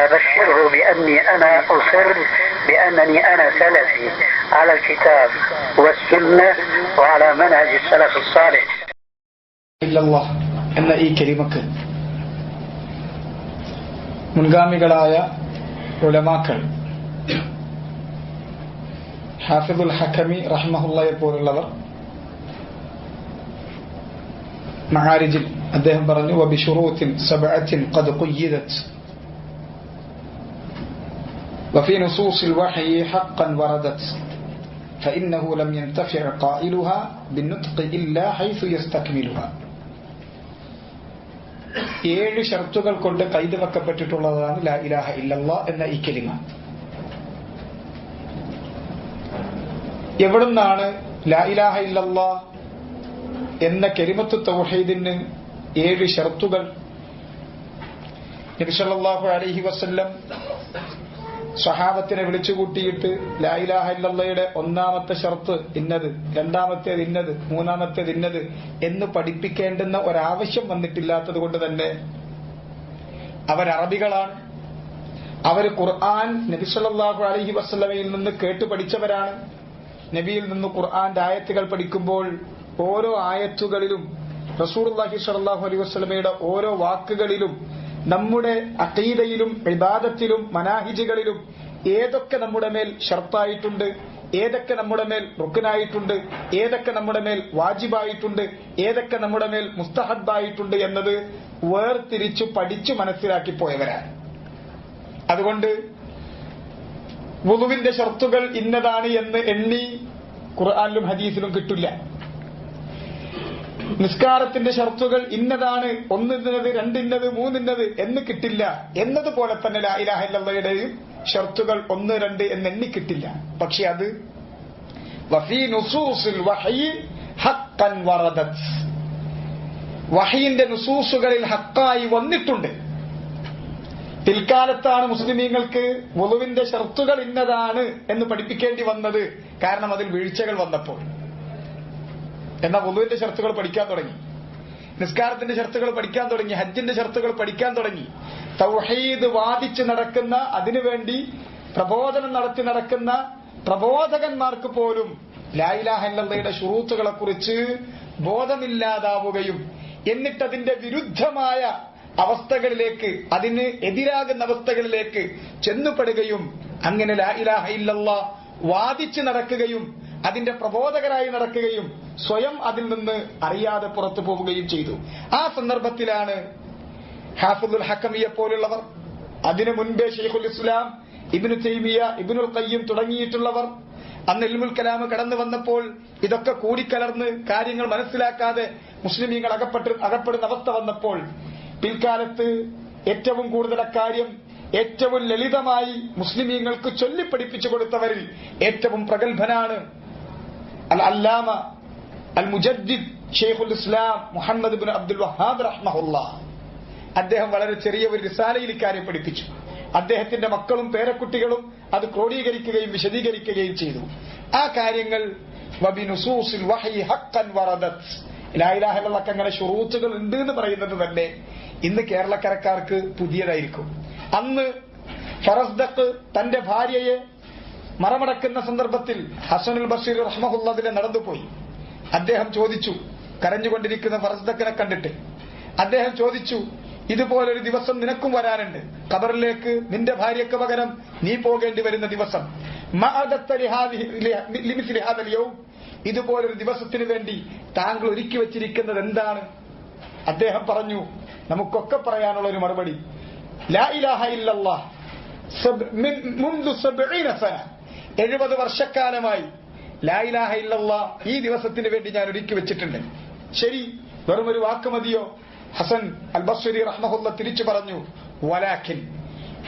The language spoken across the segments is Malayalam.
فبشره بأني أنا أصر بأنني أنا سلفي على الكتاب والسنة وعلى منهج السلف الصالح. إلا الله എന്ന ഈ കലിമക്ക് മുൻഗാമികളായ ഉലമാക്കൾ ഹാഫിദുൽ ഹക്കമി റഹ്മഹുള്ളയെ പോലുള്ളവർ മആരിജിൽ അദ്ദേഹം പറഞ്ഞു വബിശുറൂത്തിൻ സബഅത്തിൻ ഖദ് ഖുയ്യിദത് വഫി നുസൂസിൽ വഹയി ഹഖ്ഖൻ വറദത് فإنه لم ينتفع قائلها بالنطق إلا حيث يستكملها. 7 ഷർത്തുകൾ കൊണ്ട് കൈത് വെക്കപ്പെട്ടിട്ടുള്ളതാണ് ലാ ഇലാഹ ഇല്ലല്ലാഹ് എന്ന ഈ കലിമ. എവിടുന്നാണ് ലാ ഇലാഹ ഇല്ലല്ലാഹ് എന്ന കലിമത്തു തൗഹീദിന് 7 ഷർത്തുകൾ? നബി സല്ലല്ലാഹു അലൈഹി വസല്ലം സ്വഹാബത്തിനെ വിളിച്ചുകൂട്ടിയിട്ട് ലാ ഇലാഹ ഇല്ലല്ലാഹയുടെ 1-ാമത്തെ ഷർത്ത് ഇന്നത്, 2-ാമത്തേത് ഇന്നത്, 3-ാമത്തേത് ഇന്നത് എന്ന് പഠിപ്പിക്കേണ്ടുന്ന ഒരാവശ്യം വന്നിട്ടില്ലാത്തത് കൊണ്ട് തന്നെ അവരറബികളാണ്. അവർ ഖുർആൻ നബി സല്ലല്ലാഹു അലൈഹി വസല്ലമയിൽ നിന്ന് കേട്ടു പഠിച്ചവരാണ്. നബിയിൽ നിന്ന് ഖുർആന്റെ ആയത്തുകൾ പഠിക്കുമ്പോൾ ഓരോ ആയത്തുകളിലും റസൂലുള്ളാഹി സ്വല്ലല്ലാഹു അലൈഹി വസല്ലമയുടെ ഓരോ വാക്കുകളിലും നമ്മുടെ അഖീദയിലും ഇബാദത്തിലും മനാഹിജുകളിലും ഏതൊക്കെ നമ്മുടെ മേൽ ഷർത്തായിട്ടുണ്ട്, ഏതൊക്കെ നമ്മുടെ മേൽ റുക്നായിട്ടുണ്ട്, ഏതൊക്കെ നമ്മുടെ മേൽ വാജിബായിട്ടുണ്ട്, ഏതൊക്കെ നമ്മുടെ മേൽ മുസ്തഹബായിട്ടുണ്ട് എന്നത് വേർതിരിച്ചു പഠിച്ചു മനസ്സിലാക്കി പോയവരാണ്. അതുകൊണ്ട് വുളുവിന്റെ ഷർത്തുകൾ ഇന്നതാണ് എന്ന് എണ്ണി ഖുർആനിലും ഹദീസിലും കിട്ടില്ല. നിസ്കാരത്തിന്റെ ഷർത്തുകൾ ഇന്നതാണ്, 1 ഇന്നത്, 2 ഇന്നത്, 3 ഇന്നത് എന്ന് കിട്ടില്ല. എന്നതുപോലെ തന്നെ ലാ ഇലാഹ ഇല്ലല്ലാഹയുടെയും ഷർത്തുകൾ 1, 2 എന്ന് എണ്ണി കിട്ടില്ല. പക്ഷെ അത് വഫീ നുസൂസിൽ വഹയി ഹഖ്ഖൻ വറദത്, വഹയിന്റെ നുസൂസുകളിൽ ഹഖായി വന്നിട്ടുണ്ട്. പിൽക്കാലത്താണ് മുസ്ലിമീങ്ങൾക്ക് വുളുവിന്റെ ഷർത്തുകൾ ഇന്നതാണ് എന്ന് പഠിപ്പിക്കേണ്ടി വന്നത്. കാരണം അതിൽ വീഴ്ചകൾ വന്നപ്പോൾ. എന്നാൽ വുളുവിന്റെ ഷർത്തുകൾ പഠിക്കാൻ തുടങ്ങി, നിസ്കാരത്തിന്റെ ഷർത്തുകൾ പഠിക്കാൻ തുടങ്ങി, ഹജ്ജിന്റെ ഷർത്തുകൾ പഠിക്കാൻ തുടങ്ങി. തൗഹീദ് വാദിച്ച് നടക്കുന്ന, അതിനുവേണ്ടി പ്രബോധനം നടത്തി നടക്കുന്ന പ്രബോധകന്മാർക്ക് പോലും ലാ ഇലാഹ ഇല്ലല്ലാഹയുടെ ശുറൂത്തുകളെ കുറിച്ച് ബോധമില്ലാതാവുകയും എന്നിട്ടതിന്റെ വിരുദ്ധമായ അവസ്ഥകളിലേക്ക്, അതിന് എതിരാകുന്ന അവസ്ഥകളിലേക്ക് ചെന്നുപെടുകയും അങ്ങനെ ലാ ഇലാഹ ഇല്ലല്ലാഹ് വാദിച്ച് നടക്കുകയും അതിന്റെ പ്രബോധകരായി നടക്കുകയും സ്വയം അതിൽ നിന്ന് അറിയാതെ പുറത്തു പോവുകയും ചെയ്തു. ആ സന്ദർഭത്തിലാണ് ഹാഫിദുൽ ഹക്കമിയെ പോലുള്ളവർ, അതിനു മുൻപേ ഷെയ്ഖുൽ ഇസ്ലാം ഇബ്നു തൈമിയ, ഇബ്നുൽ ഖയ്യിം തുടങ്ങിയിട്ടുള്ളവർ അന്ന് ഇൽമുൽ കലാം കടന്നു വന്നപ്പോൾ ഇതൊക്കെ കൂടിക്കലർന്ന് കാര്യങ്ങൾ മനസ്സിലാക്കാതെ മുസ്ലിമീങ്ങൾ അകപ്പെടുന്ന അവസ്ഥ വന്നപ്പോൾ പിൽക്കാലത്ത് ഏറ്റവും കൂടുതൽ അക്കാര്യം ഏറ്റവും ലളിതമായി മുസ്ലിമീങ്ങൾക്ക് ചൊല്ലിപ്പഠിപ്പിച്ചു കൊടുത്തവരിൽ ഏറ്റവും പ്രഗത്ഭനാണ് അൽ അല്ലാമ അൽ മുജദ്ദിദ് ഷെയ്ഖുൽ ഇസ്ലാം മുഹമ്മദ് ഇബ്നു അബ്ദുൽ വഹാബ് റഹ്മഹുല്ലാഹ്. അദ്ദേഹം വളരെ ചെറിയ ഒരു റിസാലയിൽ ഇക്കാര്യം പഠിപ്പിച്ചു. അദ്ദേഹത്തിന്റെ മക്കളും പേരക്കുട്ടികളും അത് ക്രോഡീകരിക്കുകയും വിശദീകരിക്കുകയും ചെയ്തു. ആ കാര്യങ്ങൾ വബിനുസൂസിൽ വഹയി ഹഖ്ഖൻ വറദത്, ലാ ഇലാഹ ഇല്ലല്ലാഹ് അങ്ങനെ ശുറൂത്തുകൾ ഉണ്ട് എന്ന് പറയുന്നത് തന്നെ ഇന്ന് കേരളക്കരക്കാർക്ക് പുതിയതായിരിക്കും. അന്ന് ഫറസ്ദഖ് തന്റെ ഭാര്യയെ മറമടക്കുന്ന സന്ദർഭത്തിൽ ഹസനുൽ ബസ്രി റഹ്മഹുല്ലാഹ് അതിലെ നടന്നുപോയി. അദ്ദേഹം ചോദിച്ചു, കരഞ്ഞുകൊണ്ടിരിക്കുന്ന ഫറസ്ദഖിനെ കണ്ടിട്ട് അദ്ദേഹം ചോദിച്ചു, ഇതുപോലൊരു ദിവസം നിനക്കും വരാനുണ്ട്, ഖബറിലേക്ക് നിന്റെ ഭാര്യയ്ക്ക് പകരം നീ പോകേണ്ടി വരുന്ന ദിവസം. ഇതുപോലൊരു ദിവസത്തിന് വേണ്ടി താങ്കൾ ഒരുക്കി വെച്ചിരിക്കുന്നത് എന്താണ്? അദ്ദേഹം പറഞ്ഞു, നമുക്കൊക്കെ പറയാനുള്ള ഒരു മറുപടി, ലാ ഇലാഹ ഇല്ലല്ലാഹ് മുൻദു 70 സന, 70 വർഷക്കാലമായി ലാ ഇലാഹ ഇല്ലല്ലാഹ് ഈ ദിവസത്തിന് വേണ്ടി ഞാൻ ഒരുക്കി വെച്ചിട്ടുണ്ട്. ശരി, വെറുമൊരു വാക്ക് മതിയോ? ഹസൻ അൽ ബസ്രി റഹ്മഹുല്ലാഹ് തിരിച്ചു പറഞ്ഞു, വലാകിൻ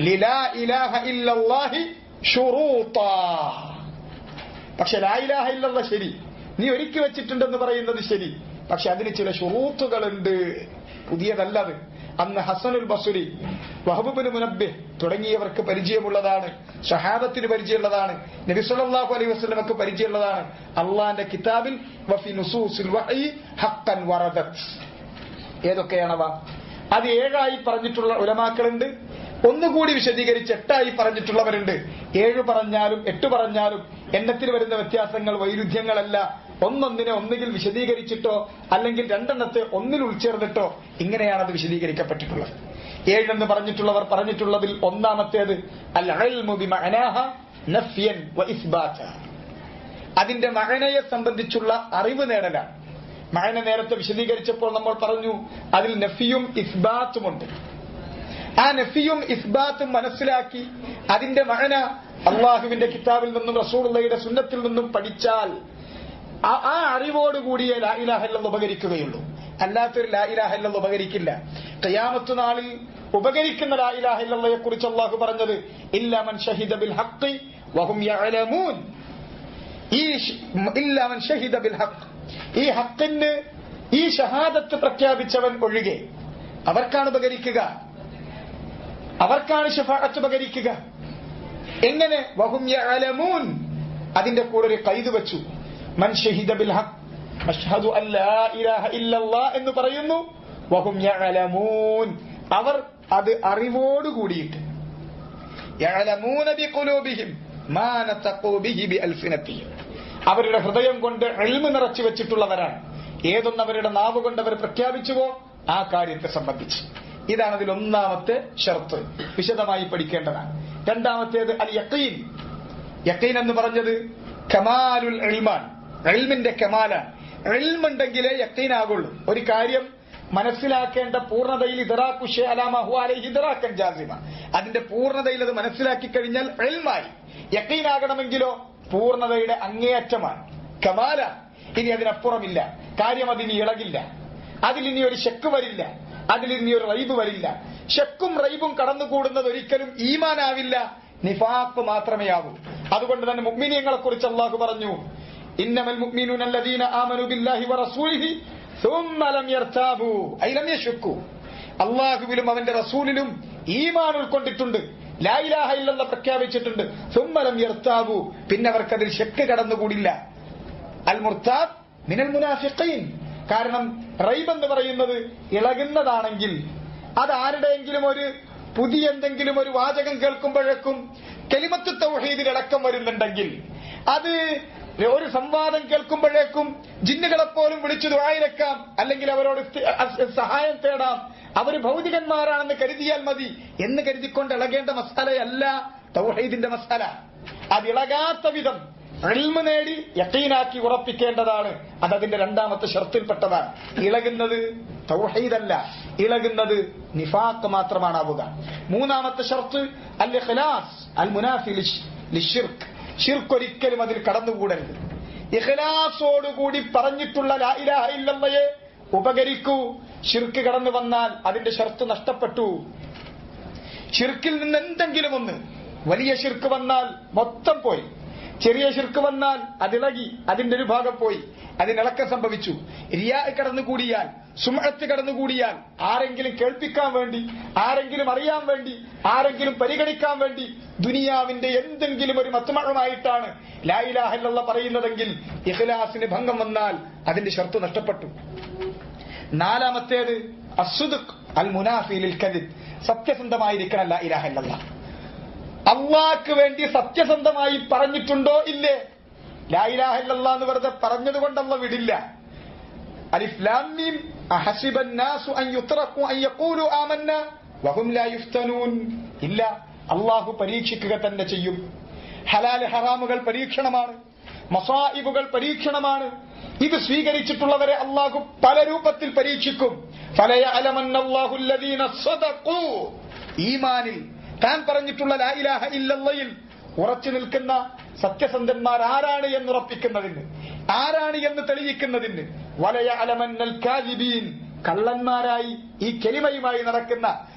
ലിലാ ഇലാഹ ഇല്ലല്ലാഹി ശുറൂതാ. പക്ഷെ ലാ ഇലാഹ ഇല്ലല്ലാഹ് ശരി, നീ ഒരുക്കി വെച്ചിട്ടുണ്ടെന്ന് പറയുന്നത് ശരി, പക്ഷെ അതിന് ചില ശുറൂത്തുകളുണ്ട്, പുതിയതല്ലത്. അന്ന് ഹസനുൽ ബസ്രി, വഹബ് ഇബ്നു മുനബ്ബിഹ് തുടങ്ങിയവർക്ക് പരിചയമുള്ളതാണ്, സഹാബത്തിന് പരിചയമുള്ളതാണ്, നബി സല്ലല്ലാഹു അലൈഹി വസല്ലമക്ക് പരിചയമുള്ളതാണ്. അള്ളാന്റെ കിതാബിൽ വഫി നുസൂസിൽ വഹയി ഹഖ്ഖൻ വറദത്. ഏതൊക്കെയാണവ? അത് 7 പറഞ്ഞിട്ടുള്ള ഉലമാക്കളുണ്ട്. ഒന്നുകൂടി വിശദീകരിച്ച് 8 പറഞ്ഞിട്ടുള്ളവരുണ്ട്. 7 പറഞ്ഞാലും 8 പറഞ്ഞാലും എണ്ണത്തിൽ വരുന്ന വ്യത്യാസങ്ങൾ വൈരുദ്ധ്യങ്ങളല്ല. ഒന്നൊന്നിനെ ഒന്നുകിൽ വിശദീകരിച്ചിട്ടോ അല്ലെങ്കിൽ 2 ഒന്നിൽ ഉൾച്ചേർന്നിട്ടോ ഇങ്ങനെയാണ് അത് വിശദീകരിക്കപ്പെട്ടിട്ടുള്ളത്. 7 പറഞ്ഞിട്ടുള്ളവർ പറഞ്ഞിട്ടുള്ളതിൽ ഒന്നാമത്തേത് അൽ ഇൽമു ബിമഅനാഹ നഫ്യൻ വ ഇസ്ബാത, അതിന്റെ മഅനയെ സംബന്ധിച്ചുള്ള അറിവ് നേടലാണ്. മഅന നേരത്തെ വിശദീകരിച്ചപ്പോൾ നമ്മൾ പറഞ്ഞു അതിൽ നഫിയും ഇസ്ബാത്തുമുണ്ട്. ആ നഫിയും ഇസ്ബാത്തും മനസ്സിലാക്കി അതിന്റെ മഅന അള്ളാഹുവിന്റെ കിതാബിൽ നിന്നും റസൂലുള്ളാഹിയുടെ സുന്നത്തിൽ നിന്നും പഠിച്ചാൽ ആ അറിവോടുകൂടിയേ ലാ ഇലാഹ ഇല്ലല്ലാഹ് ഉപകരിക്കുകയുള്ളൂ. അല്ലാത്തൊരു ലാ ഇലാഹ ഇല്ലല്ലാഹ് ഉപകരിക്കില്ല. ഖിയാമത്ത് നാളിൽ ഉപകരിക്കുന്ന ലാ ഇലാഹ ഇല്ലല്ലാഹയെ കുറിച്ച് അള്ളാഹു പറഞ്ഞത് ഇല്ലാ മൻ ഷഹിദ ബിൽ ഹഖ് വഹും യഅലമൂൻ. ഇല്ലാ മൻ ഷഹിദ ബിൽ ഹഖ്, ഈ ഹഖിന് ഈ ഷഹാദത്ത് പ്രഖ്യാപിച്ചവൻ ഒഴികെ അവർക്കാണ് ഉപകരിക്കുക, അവർക്കാണ് ശഫാഅത്ത് ഉപകരിക്കുക. എങ്ങനെ? വഹും യഅലമൂൻ, അതിന്റെ കൂടെ ഒരു ഖൈദ് വെച്ചു. മൻ ഷഹിദ ബിൽ ഹഖ് അഷ്ഹദു അൻ ലാ ഇലാഹ ഇല്ലല്ലാഹ് എന്ന് പറയുന്നു. വഹും യഅലമൂൻ, അവർ അത് അറിവോട് കൂടിയിട്ട്. യഅലമൂന ബിഖുലൂബിഹിം മാ നതഖൂ ബിഹി ബിഅൽസിനതിഹിം, അവരുടെ ഹൃദയം കൊണ്ട് ഇൽമു നിറച്ചു വെച്ചിട്ടുള്ളവരാണ്. ഏതൊന്നവരുടെ നാവ് കൊണ്ട് അവർ പ്രഖ്യാപിച്ചുവോ ആ കാര്യത്തെ സംബന്ധിച്ച്. ഇതാണ് അതിൽ ഒന്നാമത്തെ ഷർത്ത്, വിശദമായി പഠിക്കേണ്ടതാണ്. രണ്ടാമത്തേത് അൽ യഖീൻ. യഖീൻ എന്ന് പറഞ്ഞത് കമാലുൽ ഇൽമാൻ, ഇൽമിന്റെ കമാലാണ്. ഇൽമുണ്ടെങ്കിലേ യഖീനാകുള്ളൂ. ഒരു കാര്യം മനസ്സിലാക്കേണ്ട പൂർണ്ണതയിൽ ഇദ്റാഖു ശൈഇ അലാ മാ ഹുവ അലൈഹി ഇദ്റാഖൻ ജാസിമ, അതിന്റെ പൂർണ്ണതയിൽ അത് മനസ്സിലാക്കി കഴിഞ്ഞാൽ ഇൽമായി. യഖീനാകണമെങ്കിലോ പൂർണ്ണതയുടെ അങ്ങേയറ്റമാണ്, കമാലാണ്. ഇനി അതിനപ്പുറമില്ല. കാര്യം അതിനി ഇളകില്ല, അതിലിനി ഒരു ശക്ക് വരില്ല, അതിലിനി ഒരു റൈബ് വരില്ല. ശക്കും റൈബും കടന്നുകൂടുന്നത് ഒരിക്കലും ഈമാനാവില്ല, നിഫാഖ് മാത്രമേ ആവൂ. അതുകൊണ്ട് തന്നെ മുഅ്മിനീങ്ങളെ കുറിച്ച് അല്ലാഹു പറഞ്ഞു ഇന്നമൽ മുഅ്മിനൂന അല്ലദീന ആമനു ബില്ലാഹി വറസൂലിഹി സുമ്മ ലം യർതാബു ഐ ലം യശുക്കു. അല്ലാഹുവിലും അവന്റെ റസൂലിലും ഈമാൻ ഉൾക്കൊണ്ടിട്ടുണ്ട്, ലാ ഇലാഹ ഇല്ലല്ലാഹ് പ്രഖ്യാപിച്ചിട്ടുണ്ട്. സുമ്മ ലം യർതാബു, പിന്നെ അവർക്കതിൽ ശക്ക് കടന്നുകൂടില്ല. അൽ മുർതാബ് മിനൽ മുനാഫിഖീൻ. കാരണം റൈബ് എന്ന് പറയുന്നത് ഇളകുന്നതാണെങ്കിൽ അത് ആരുടെയെങ്കിലും ഒരു പുതിയ എന്തെങ്കിലും ഒരു വാചകം കേൾക്കുമ്പോഴേക്കും കലിമത്ത് തൗഹീദിൽ അടക്കം വരുന്നുണ്ടെങ്കിൽ, അത് ഒരു സംവാദം കേൾക്കുമ്പോഴേക്കും ജിന്നുകളെപ്പോലും വിളിച്ചു ദുആയിരക്കാം, അല്ലെങ്കിൽ അവരോട് സഹായം തേടാം, അവർ ഭൗതികന്മാരാണെന്ന് കരുതിയാൽ മതി എന്ന് കരുതിക്കൊണ്ട് ഇളകേണ്ട മസാലയല്ല തൗഹീദിന്റെ മസാല. അത് ഇളകാത്ത വിധം ഇൽമു നേടി യഖീനാക്കി ഉറപ്പിക്കേണ്ടതാണ്. അതതിന്റെ രണ്ടാമത്തെ ഷർത്തിൽപ്പെട്ടതാണ്. ഇളകുന്നത് തൗഹീദല്ല, ഇളകുന്നത് നിഫാഖ് മാത്രമാണാവുക. മൂന്നാമത്തെ ഷർത്ത് അൽ ഇഖ്ലാസ് അൽ മുനാഫി ലിശ്ശിർക്ക്. ശിർക്ക് ഒരിക്കലും അതിൽ കടന്നുകൂടരുത്. ഇഖ്ലാസോടുകൂടി പറഞ്ഞിട്ടുള്ള ലാ ഇലാഹ ഇല്ലല്ലാഹയെ ഉപകരിക്കൂ. ശിർക്ക് കടന്നു വന്നാൽ അതിന്റെ ഷർത്ത് നഷ്ടപ്പെട്ടു. ശിർക്കിൽ നിന്ന് എന്തെങ്കിലും ഒന്ന്, വലിയ ശിർക്ക് വന്നാൽ മൊത്തം പോയി, ചെറിയ ശിർക്ക് വന്നാൽ അതിളകി, അതിന്റെ ഒരു ഭാഗം പോയി, അതിനിളക്കം സംഭവിച്ചു. റിയാ കടന്നുകൂടിയാൽ, സുമഅത്ത് കടന്നുകൂടിയാൽ, ആരെങ്കിലും കേൾപ്പിക്കാൻ വേണ്ടി, ആരെങ്കിലും അറിയാൻ വേണ്ടി, ആരെങ്കിലും പരിഗണിക്കാൻ വേണ്ടി ദുനിയാവിന്റെ എന്തെങ്കിലും ഒരു മത്മഅമായിട്ടാണ് ലാ ഇലാഹ ഇല്ലല്ലാഹ് പറയുന്നതെങ്കിൽ ഇഖ്ലാസിന് ഭംഗം വന്നാൽ അതിന്റെ ഷർത്ത് നഷ്ടപ്പെട്ടു. നാലാമത്തേത് അസ്സുദ്ഖ് അൽ മുനാഫി ലിൽ കദിബ്. സത്യസന്ധമായിരിക്കണം ലാ ഇലാഹ ഇല്ലല്ലാഹ്. അള്ളാഹ്ക്ക് വേണ്ടി സത്യസന്ധമായി പറഞ്ഞിട്ടുണ്ടോ ഇല്ലേ? ലാ ഇലാഹ ഇല്ലല്ലാഹ് എന്ന് വെറുതെ പറഞ്ഞതുകൊണ്ട് അല്ലാഹ് വിടില്ല. അലിഫ് ലാം മീം അഹസിബൻ നാസു അൻ യുത്റഖു അൻ യഖൂലു ആമന്നാ വഹും ലാ യുഫ്തനൂൻ. ഇല്ല, അള്ളാഹു പരീക്ഷിക്കുക തന്നെ ചെയ്യും. ഹലാൽ ഹറാമുകൾ പരീക്ഷണമാണ്, മസായിബുകൾ പരീക്ഷണമാണ്. ഇത് സ്വീകരിച്ചിട്ടുള്ളവരെ അള്ളാഹു പല രൂപത്തിൽ പരീക്ഷിക്കും. ഫലയഅലമന്നല്ലാഹു അല്ലദീന സദഖൂ. ഈമാനിൽ താൻ പറഞ്ഞിട്ടുള്ള ലാ ഇലാഹ ഇല്ലല്ലാഹയിൽ ഉറച്ചു നിൽക്കുന്ന സത്യസന്ധന്മാർ ആരാണ് എന്നുറപ്പിക്കുന്നതിന്, ആരാണ് എന്ന് തെളിയിക്കുന്നതിന്. വലയഅലമന്നൽ കാദിബീൻ. കള്ളന്മാരായി ഈ കലിമയുമായി നടക്കുന്ന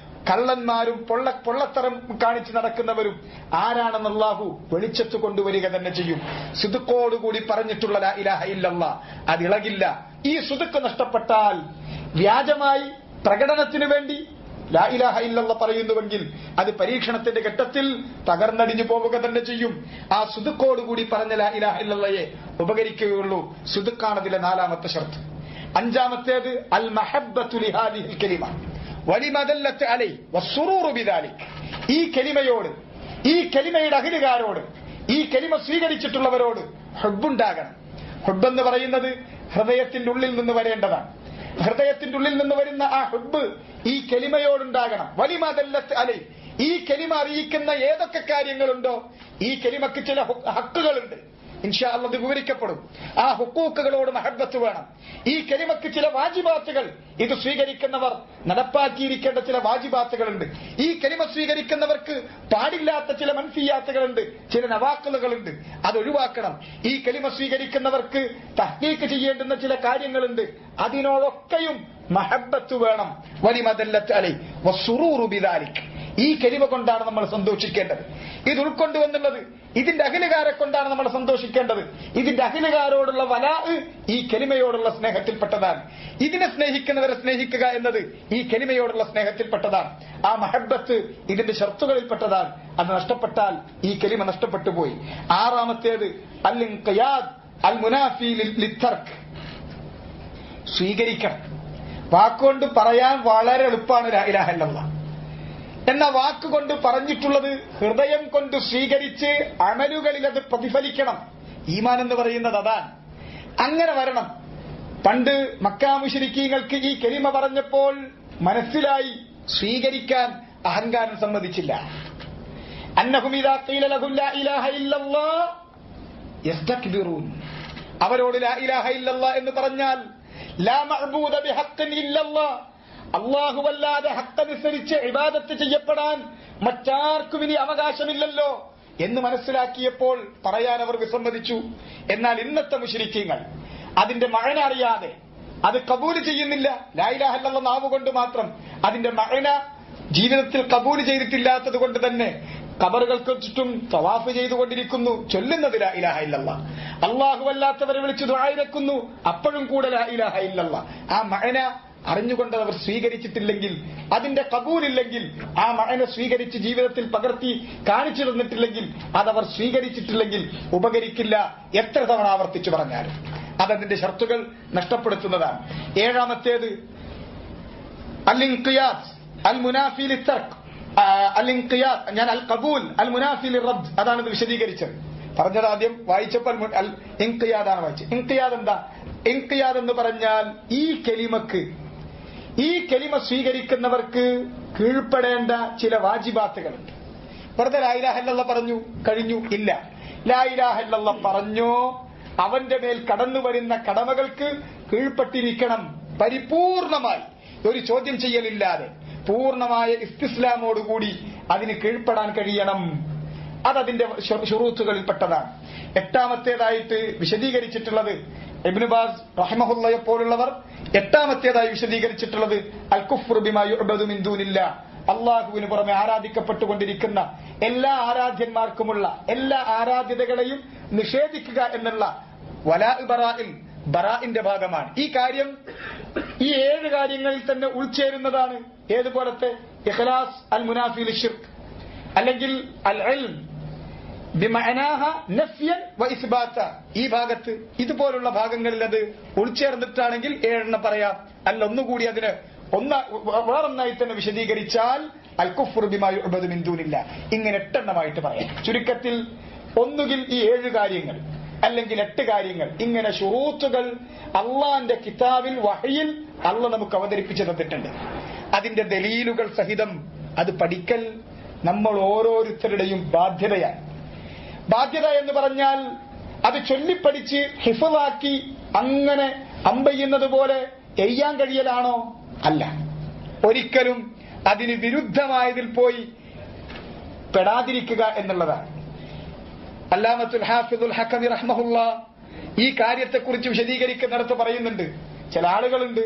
കള്ളന്മാരും പൊള്ളത്തരം കാണിച്ച് നടക്കുന്നവരും ആരാണെന്ന് അല്ലാഹു വെളിച്ചത്ത് കൊണ്ടുവരിക തന്നെ ചെയ്യും. സുദുക്കോടുകൂടി പറഞ്ഞിട്ടുള്ള ലാ ഇലാഹ ഇല്ലല്ലാഹ് അതിളകില്ല. ഈ സുദുക്ക് നഷ്ടപ്പെട്ടാൽ വ്യാജമായി പ്രകടനത്തിന് വേണ്ടി ലാ ഇലാഹ ഇല്ലല്ലാഹ് പറയുന്നുവെങ്കിൽ അത് പരീക്ഷണത്തിന്റെ ഘട്ടത്തിൽ തകർന്നടിഞ്ഞു പോവുക തന്നെ ചെയ്യും. ആ സുദുക്കോടുകൂടി പറഞ്ഞ ലാ ഇലാഹ ഇല്ലല്ലാഹയെ ഉപകരിക്കുകയുള്ളൂ. സുദുക്കാണ് അതിലെ നാലാമത്തെ ഷർത്ത്. അഞ്ചാമത്തേത് അൽ മഹബ്ബത്തു ലിഹാദിഹിൽ കലിമ വലിമ ദല്ലത്ത് അലൈഹി വസ്സുറൂറു ബിദാലിക്. ഈ കലിമയോട്, ഈ കലിമയുടെ അഹിലുകാരോട്, ഈ കലിമ സ്വീകരിച്ചിട്ടുള്ളവരോട് ഹുബ്ബുണ്ടാകണം. ഹുബ്ബെന്ന് പറയുന്നത് ഹൃദയത്തിന്റെ ഉള്ളിൽ നിന്ന് വരേണ്ടതാണ്. ഹൃദയത്തിന്റെ ഉള്ളിൽ നിന്ന് വരുന്ന ആ ഹുബ്ബ് ഈ കലിമയോടുണ്ടാകണം. വലിമദല്ലത്ത് അലൈ, ഈ കലിമ അറിയിക്കുന്ന ഏതൊക്കെ കാര്യങ്ങളുണ്ടോ, ഈ കലിമക്ക് ചില ഹക്കുകളുണ്ട്, ഇൻഷാ അല്ലാഹ് അത് വിവരിക്കപ്പെടും. ആ ഹുക്കൂക്കുകളോട് മഹബ്ബത്ത് വേണം. ഈ കലിമക്ക് ചില വാജിബാത്തുകൾ, ഇത് സ്വീകരിക്കുന്നവർ നടപ്പാക്കിയിരിക്കേണ്ട ചില വാജിബാത്തുകളുണ്ട്. ഈ കലിമ സ്വീകരിക്കുന്നവർക്ക് പാടില്ലാത്ത ചില മൻഫിയാത്തുകളുണ്ട്, ചില നവാക്കലുകളുണ്ട്, അത് ഒഴിവാക്കണം. ഈ കലിമ സ്വീകരിക്കുന്നവർക്ക് തഹ്ഖീഖ് ചെയ്യേണ്ടുന്ന ചില കാര്യങ്ങളുണ്ട്, അതിനോടൊക്കെയും മഹബ്ബത്ത് വേണം. വലിമദല്ലത്ത് അലൈ വസ്സുറൂറു ബിദാലിക്, ഈ കലിമ കൊണ്ടാണ് നമ്മൾ സന്തോഷിക്കേണ്ടത്. ഇത് ഉൾക്കൊണ്ടുവന്നുള്ളത് ഇതിന്റെ അഖിലുകാരെ കൊണ്ടാണ് നമ്മൾ സന്തോഷിക്കേണ്ടത്. ഇതിന്റെ അഖിലുകാരോടുള്ള വലാ ഈ കലിമയോടുള്ള സ്നേഹത്തിൽപ്പെട്ടതാണ്. ഇതിനെ സ്നേഹിക്കുന്നവരെ സ്നേഹിക്കുക എന്നത് ഈ കലിമയോടുള്ള സ്നേഹത്തിൽപ്പെട്ടതാണ്. ആ മഹബ്ബത്ത് ഇതിന്റെ ഷർത്തുകളിൽപ്പെട്ടതാണ്. അത് നഷ്ടപ്പെട്ടാൽ ഈ കലിമ നഷ്ടപ്പെട്ടു പോയി. ആറാമത്തേത് അൽ ഇൻഖിയാദ് അൽ മുനാഫി ലിത്തർക്ക്, സ്വീകരിക്കണം. വാക്കുകൊണ്ട് പറയാൻ വളരെ എളുപ്പമാണ് ലാ ഇലാഹ ഇല്ലല്ലാഹ് എന്ന വാക്കുകൊണ്ട് പറഞ്ഞിട്ടുള്ളത് ഹൃദയം കൊണ്ട് സ്വീകരിച്ച് അമലുകളിൽ അത് പ്രതിഫലിക്കണം. ഈമാൻ എന്ന് പറയുന്നത് അതാണ്. അങ്ങനെ വരണം. പണ്ട് മക്കാ മുശ്രിക്കീങ്ങൾക്ക് ഈ കലിമ പറഞ്ഞപ്പോൾ മനസ്സിലായി, സ്വീകരിക്കാൻ അഹങ്കാരം സമ്മതിച്ചില്ല. അന്നഹും ഇദാ ഖീല ലഹു ലാ ഇലാഹ ഇല്ലല്ലാഹ് യസ്തക്ബിറൂൻ, അവരോട് ലാ ഇലാഹ ഇല്ലല്ലാഹ് എന്ന് പറഞ്ഞാൽ ലാ മഅബൂദ ബിഹഖ്ഖിൻ ഇല്ലല്ലാഹ്, അല്ലാഹുവല്ലാതെ ഹഖനുസരിച്ച് ഇബാദത്ത് ചെയ്യപ്പെടാൻ മറ്റാർക്കും ഇനി അവകാശമില്ലല്ലോ എന്ന് മനസ്സിലാക്കിയപ്പോൾ പറയാൻ അവർ വിസമ്മതിച്ചു. എന്നാൽ ഇന്നത്തെ മുശ്രിക്കീങ്ങൾ അതിന്റെ മഅന അറിയാതെ അത് കബൂൽ ചെയ്യുന്നില്ല. ലാ ഇലാഹ ഇല്ലല്ലാഹ് നാവുകൊണ്ട് മാത്രം, അതിന്റെ മഅന ജീവിതത്തിൽ കബൂൽ ചെയ്തിട്ടില്ലാത്തത് കൊണ്ട് തന്നെ ഖബറുകൾക്ക് ചുറ്റും തവാഫ് ചെയ്തുകൊണ്ടിരിക്കുന്നു, ചൊല്ലുന്നത് ലാ ഇലാഹ ഇല്ലല്ലാഹ്. അല്ലാഹുവല്ലാത്തവരെ വിളിച്ച് ദുആ ഇറക്കുന്നു, അപ്പോഴും കൂടെ ലാ ഇലാഹ ഇല്ലല്ലാഹ്. ആ മഅന അറിഞ്ഞുകൊണ്ട് അവർ സ്വീകരിച്ചിട്ടില്ലെങ്കിൽ, അതിന്റെ കബൂലില്ലെങ്കിൽ, ആ മഅന സ്വീകരിച്ച് ജീവിതത്തിൽ പകർത്തി കാണിച്ചു തന്നിട്ടില്ലെങ്കിൽ, അതവർ സ്വീകരിച്ചിട്ടില്ലെങ്കിൽ ഉപകരിക്കില്ല. എത്ര തവണ ആവർത്തിച്ചു പറഞ്ഞാലും അതതിന്റെ ഷർത്തുകൾ നഷ്ടപ്പെടുത്തുന്നതാണ്. ഏഴാമത്തേത് അൽ ഇൻഖിയാദ് അൽ മുനാഫി ലിത്തർക്ക്. അൽ ഇൻഖിയാദ്, ഞാൻ അൽ ഖബൂൽ അൽ മുനാഫി ലിറദ്ദ്, അതാണ് ഇത് വിശദീകരിച്ചത്. പറഞ്ഞത് ആദ്യം വായിച്ചപ്പോൾ അൽ ഇൻഖിയാദാണ് വായിച്ചത്. ഇൻഖിയാദ് എന്താ? ഇൻഖിയാദ് എന്ന് പറഞ്ഞാൽ ഈ കലിമക്ക്, ഈ കലിമ സ്വീകരിക്കുന്നവർക്ക് കീഴ്പ്പെടേണ്ട ചില വാജിബാത്തുകളുണ്ട്. വെറുതെ ലാ ഇലാഹ ഇല്ലല്ലാഹ് പറഞ്ഞു കഴിഞ്ഞു, ഇല്ല. ലാ ഇലാഹ ഇല്ലല്ലാഹ് പറഞ്ഞോ അവന്റെ മേൽ കടന്നു വരുന്ന കടമകൾക്ക് കീഴ്പ്പെട്ടിരിക്കണം. പരിപൂർണമായി, ഒരു ചോദ്യം ചെയ്യലില്ലാതെ പൂർണ്ണമായ ഇസ്തിസ്ലാമോടുകൂടി അതിന് കീഴ്പ്പെടാൻ കഴിയണം. അതതിന്റെ ശുറൂത്തുകളിൽപ്പെട്ടതാണ്. എട്ടാമത്തേതായിട്ട് വിശദീകരിച്ചിട്ടുള്ളത് ഇബ്നു ബാസ് റഹിമഹുള്ളയെ പോലുള്ളവർ എട്ടാമത്തേതായി വിശദീകരിച്ചിട്ടുള്ളത് അൽ കുഫ്റു ബിമാ യുഅബദു മിൻ ദൂനില്ലാഹ്, അല്ലാഹുവിന് പുറമെ ആരാധിക്കപ്പെട്ടുകൊണ്ടിരിക്കുന്ന എല്ലാ ആരാധ്യന്മാർക്കുമുള്ള എല്ലാ ആരാധ്യതകളെയും നിഷേധിക്കുക എന്നുള്ള വലാ ബറാഇൻ, ബറാഇന്റെ ഭാഗമാണ്. ഈ കാര്യം ഈ 7 കാര്യങ്ങളിൽ തന്നെ ഉൾച്ചേരുന്നതാണ്. ഏതുപോലത്തെ? ഇഖ്ലാസ് അൽ മുനാഫി ലിശ്ശിർക്ക്, അല്ലെങ്കിൽ അൽ ഇൽം ബിമഅനാഹ നഫ്യൻ വ ഇസ്ബാത. ഈ ഭാഗത്ത് ഇതുപോലുള്ള ഭാഗങ്ങളിൽ അത് ഉൾച്ചേർന്നിട്ടാണെങ്കിൽ 7 പറയാം. അല്ല ഒന്നുകൂടി അതിന് വേറൊന്നായി തന്നെ വിശദീകരിച്ചാൽ അൽ കുഫ്റു ബിമാ യുഅബദു മിൻ ദൂനില്ലാഹ്, ഇങ്ങനെ 8 പറയാം. ചുരുക്കത്തിൽ ഒന്നുകിൽ ഈ 7 കാര്യങ്ങൾ, അല്ലെങ്കിൽ 8 കാര്യങ്ങൾ, ഇങ്ങനെ ശുറൂത്തുകൾ അള്ളാന്റെ കിതാബിൽ വഹയിൽ അള്ളാഹ് നമുക്ക് അവതരിപ്പിച്ചു തന്നിട്ടുണ്ട്. അതിന്റെ ദലീലുകൾ സഹിതം അത് പഠിക്കൽ നമ്മൾ ഓരോരുത്തരുടെയും ബാധ്യതയാണ്. ബാധ്യത എന്ന് പറഞ്ഞാൽ അത് ചൊല്ലിപ്പടിച്ച് ഹിഫ്ളാക്കി അങ്ങനെ അമ്പെയ്യുന്നത് പോലെ എയ്യാൻ കഴിയലാണോ? അല്ല, ഒരിക്കലും അതിന് വിരുദ്ധമായതിൽ പോയി പെടാതിരിക്കുക എന്നുള്ളതാണ്. അല്ലാമത്തുൽ ഹാഫിദുൽ ഹക്കമി റഹ്മഹുല്ലാ ഈ കാര്യത്തെക്കുറിച്ച് വിശദീകരിക്കുന്നിടത്ത് പറയുന്നുണ്ട്, ചില ആളുകളുണ്ട്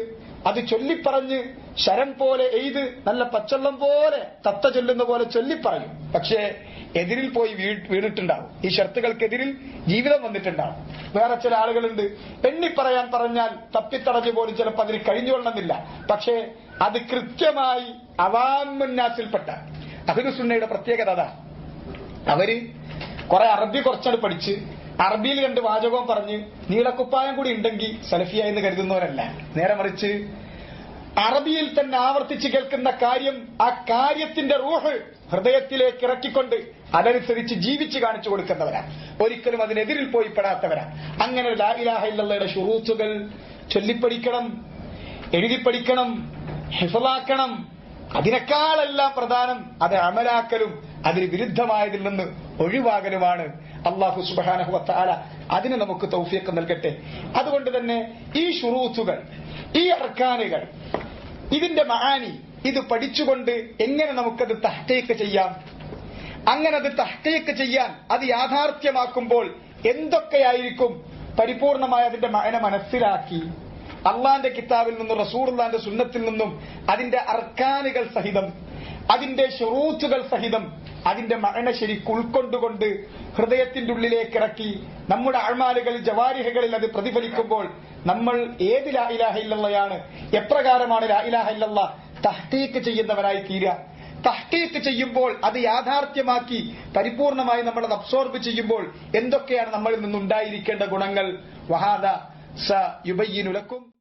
അത് ചൊല്ലിപ്പറഞ്ഞ് ശരം പോലെ എയ്ത് നല്ല പച്ചവെള്ളം പോലെ തത്ത ചൊല്ലുന്ന പോലെ ചൊല്ലിപ്പറയും, പക്ഷേ എതിരിൽ പോയി വീണിട്ടുണ്ടാവും. ഈ ഷർത്തുകൾക്കെതിരിൽ ജീവിതം വന്നിട്ടുണ്ടാവും. വേറെ ചില ആളുകളുണ്ട് എണ്ണിപ്പറയാൻ പറഞ്ഞാൽ തപ്പിത്തടഞ്ഞു പോലും ചിലപ്പോൾ അതിന് കഴിഞ്ഞുകൊള്ളുന്നില്ല, പക്ഷേ അത് കൃത്യമായി അവാമുന്നാസിൽപ്പെട്ട അഹ്ലുസുന്നയുടെ പ്രത്യേകത അതാണ്. അവര് കുറെ അറബി കുറച്ചാണ് പഠിച്ച് അറബിയിൽ 2 വാചകവും പറഞ്ഞ് നീളക്കുപ്പായം കൂടി ഉണ്ടെങ്കിൽ സലഫിയ എന്ന് കരുതുന്നവരല്ല. നേരെ മറിച്ച് അറബിയിൽ തന്നെ ആവർത്തിച്ച് കേൾക്കുന്ന കാര്യം, ആ കാര്യത്തിന്റെ റൂഹ് ഹൃദയത്തിലേക്ക് ഇറക്കിക്കൊണ്ട് അതനുസരിച്ച് ജീവിച്ച് കാണിച്ചു കൊടുക്കുന്നവരാണ്. ഒരിക്കലും അതിനെതിരിൽ പോയി പെടാത്തവരാണ്. അങ്ങനെ ലാ ഇലാഹ ഇല്ലല്ലാഹയുടെ ശുറൂത്തുകൾ ചൊല്ലിപ്പഠിക്കണം, എഴുതിപ്പഠിക്കണം, ഹിഫ്ളാക്കണം. അതിനേക്കാളെല്ലാം പ്രധാനം അത് അമലാക്കലും അതിന് വിരുദ്ധമായതിൽ നിന്ന് ഒഴിവാകലുമാണ്. അല്ലാഹു സുബ്ഹാനഹു വ തആല അതിന് നമുക്ക് തൗഫീഖ് നൽകട്ടെ. അതുകൊണ്ട് തന്നെ ഈ ശുറൂത്തുകൾ, ഈ അർക്കാനുകൾ, ഇതിന്റെ മആനി ഇത് പഠിച്ചുകൊണ്ട് എങ്ങനെ നമുക്കത് തഹ്ഖീഖ് ചെയ്യാം, അങ്ങനെ അത് തഹ്ഖീഖ് ചെയ്യാൻ അത് യാഥാർത്ഥ്യമാക്കുമ്പോൾ എന്തൊക്കെയായിരിക്കും പരിപൂർണമായ അതിന്റെ മഅന മനസ്സിലാക്കി അള്ളാന്റെ കിതാബിൽ നിന്നും റസൂലുള്ളാന്റെ സുന്നത്തിൽ നിന്നും അതിന്റെ അർക്കാനുകൾ സഹിതം, അതിന്റെ ശുറൂത്തുകൾ സഹിതം അതിന്റെ മഅന ശരിക്ക് ഉൾക്കൊണ്ടുകൊണ്ട് ഹൃദയത്തിന്റെ ഉള്ളിലേക്ക് ഇറക്കി നമ്മുടെ അഅ്മാലുകൾ, ജവാരിഹകളിൽ അത് പ്രതിഫലിക്കുമ്പോൾ നമ്മൾ ഏത് ലാ ഇലാഹ ഇല്ലല്ലാഹയാണ്, എപ്രകാരമാണ് ലാ ഇലാഹ ഇല്ലല്ലാഹ് തഹ്ഖീഖ് ചെയ്യുന്നവരായി തീരുക. തഹ്ഖീഖ് ചെയ്യുമ്പോൾ അത് യാഥാർത്ഥ്യമാക്കി പരിപൂർണമായി നമ്മൾ അത് അബ്സോർബ് ചെയ്യുമ്പോൾ എന്തൊക്കെയാണ് നമ്മളിൽ നിന്നുണ്ടായിരിക്കേണ്ട ഗുണങ്ങൾ. വഹാദ സയുബയ്യിനു ലക്കും.